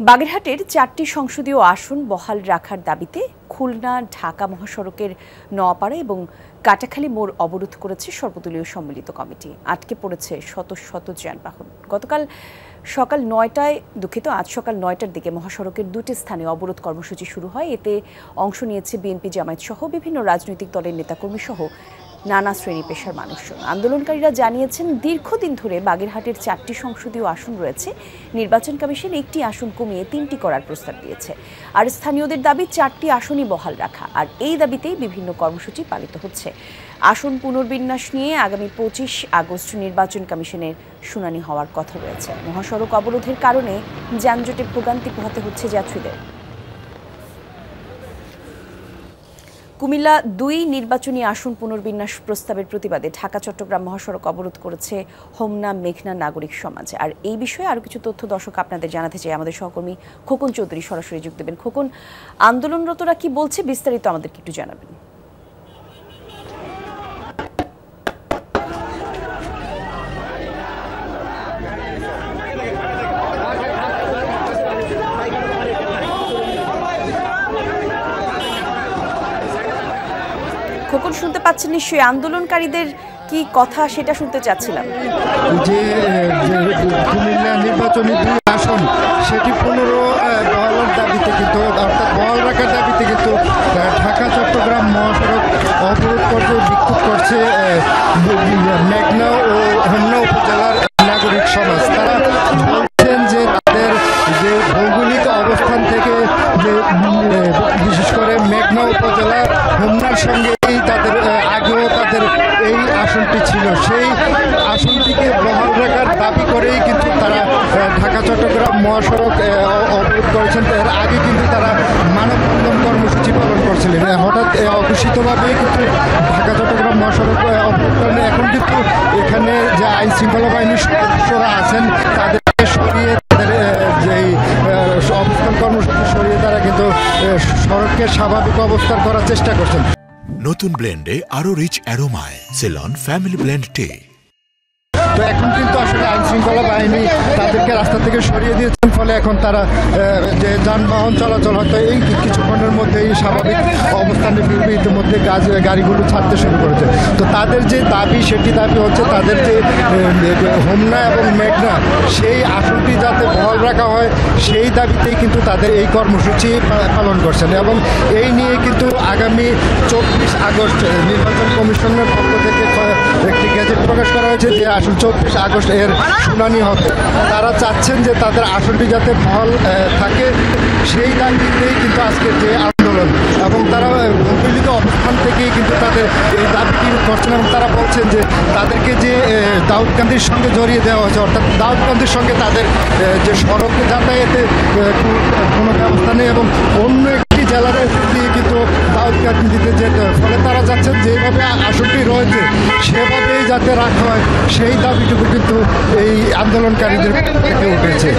বাগেরহাটের ৪টি সংসদীয় আসন বহাল রাখার দাবিতে খুলনা ঢাকা মহাসড়কের নোয়াপাড়া এবং কাটাখালী মোড় অবরোধ করেছে সর্বদলীয় সম্মিলিত কমিটি। আটকে পড়েছে শত শত যানবাহন। আজ সকাল ৯টার দিকে মহাসড়কের দুটি স্থানে অবরোধ কর্মসূচি শুরু হয়। এতে অংশ নিয়েছে বিএনপি, জামায়াত সহ বিভিন্ন রাজনৈতিক দলের নেতাকর্মী সহ নানা শ্রেণী পেশার মানুষজন। আন্দোলনকারীরা জানিয়েছেন, দীর্ঘদিন ধরে বাগেরহাটের ৪টি সংসদীয় আসন রয়েছে। নির্বাচন কমিশন একটি আসন কমিয়ে ৩টি করার প্রস্তাব দিয়েছে। আর স্থানীয়দের দাবি ৪টি আসনই বহাল রাখা। আর এই দাবিতেই বিভিন্ন কর্মসূচি পালিত হচ্ছে। আসন পুনর্বিন্যাস নিয়ে আগামী ২৫ আগস্ট নির্বাচন কমিশনের শুনানি হওয়ার কথা রয়েছে। মহাসড়ক অবরোধের কারণে যানজটে ভোগান্তি পোহাতে হচ্ছে যাত্রীদের। কুমিল্লা ২ নির্বাচনী আসন পুনর্বিন্যাস প্রস্তাবের প্রতিবাদে ঢাকা-চট্টগ্রাম মহাসড়ক অবরোধ করেছে হোমনা মেঘনা নাগরিক সমাজ। আর এই বিষয়ে আরও কিছু তথ্য দর্শক আপনাদের জানাতে চাই। আমাদের সহকর্মী খোকন চৌধুরী সরাসরি যোগ দেবেন। খোকন, আন্দোলনরতরা কি বলছে বিস্তারিত আমাদেরকে একটু জানাবেন। খোকন, শুনতে পাচ্ছেন নিশ্চয়ই? আন্দোলনকারীদের কি কথা সেটা শুনতে চাচ্ছিলাম। যে কুমিল্লা নির্বাচনী ২ আসন সেটি বহালের দাবিতে কিন্তু অর্থাৎ বহাল রাখার দাবিতে কিন্তু ঢাকা চট্টগ্রাম মহাসড়ক অবরোধ করতে বিক্ষোভ করছে মেঘনা ও হোমনা উপজেলার নাগরিক সমাজ। তারা বলছেন যে তাদের যে ভৌগোলিক অবস্থান থেকে যে বিশেষ করে মেঘনা উপজেলার হোমনার সঙ্গে তাদের আগেও তাদের এই আসনটি ছিল, সেই আসনটিকে বহাল রাখার দাবি করেই কিন্তু তারা ঢাকা চট্টগ্রাম মহাসড়ক অবরোধ করেছেন। এর আগে কিন্তু তারা মানববন্ধন কর্মসূচি পালন করছিলেন। হঠাৎ অঘোষিতভাবেই কিন্তু ঢাকা চট্টগ্রাম মহাসড়ক অবরোধ করেন। এখন কিন্তু এখানে যে আইন শৃঙ্খলা বাহিনীর সদস্যরা আছেন তাদেরকে সরিয়ে তাদের যেই অবস্থান কর্মসূচি সরিয়ে তারা কিন্তু সড়কের স্বাভাবিক অবস্থান করার চেষ্টা করছেন। নতুন ব্লেন্ডে আরো রিচ অ্যারোমায় সেলন ফ্যামিলি ব্লেন্ড টে। তো এখন কিন্তু আসলে আইন শৃঙ্খলা বাহিনী তাদেরকে রাস্তা থেকে সরিয়ে দিয়েছেন, ফলে এখন তারা যে যানবাহন চলাচল হয়তো এই কিছুক্ষণের মধ্যেই স্বাভাবিক অবস্থানে ফিরবে। ইতিমধ্যে গাড়িগুলো ছাড়তে শুরু করেছে। তো তাদের যে দাবি সেটি দাবি হচ্ছে তাদের যে হোমনা এবং মেঘনা সেই আসনটি যাতে বহাল রাখা হয় সেই দাবিতেই কিন্তু তাদের এই কর্মসূচি পালন করছেন। এবং এই নিয়ে কিন্তু আগামী ২৪ আগস্ট নির্বাচন কমিশনের পক্ষ থেকে একটি গেজেট প্রকাশ করা হয়েছে যে আসন ২৪ আগস্ট এর শুনানি হবে। তারা চাচ্ছেন যে তাদের আসনটি যাতে বহাল থাকে, সেই দাবিতেই কিন্তু আজকের যে আন্দোলন। এবং তারা ভৌগোলিক অবস্থান থেকেই কিন্তু তাদের এই দাবিটি করছেন। এবং তারা বলছেন যে তাদেরকে যে দাউদকান্দির সঙ্গে জড়িয়ে দেওয়া হয়েছে, অর্থাৎ দাউদকান্দির সঙ্গে তাদের যে সড়ক যাতায়াতে কোনো ব্যবস্থা নেই এবং অন্য একটি জেলার দিয়ে কিন্তু দাউদকান্দিতে যেতে হয়। ফলে তারা চাচ্ছেন যেভাবে আসনটি রয়েছে সেভাবেই যাতে রাখা হয়, সেই দাবিটুকু কিন্তু এই আন্দোলনকারীদের থেকে উঠেছে।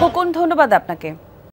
খোকন, ধন্যবাদ আপনাকে।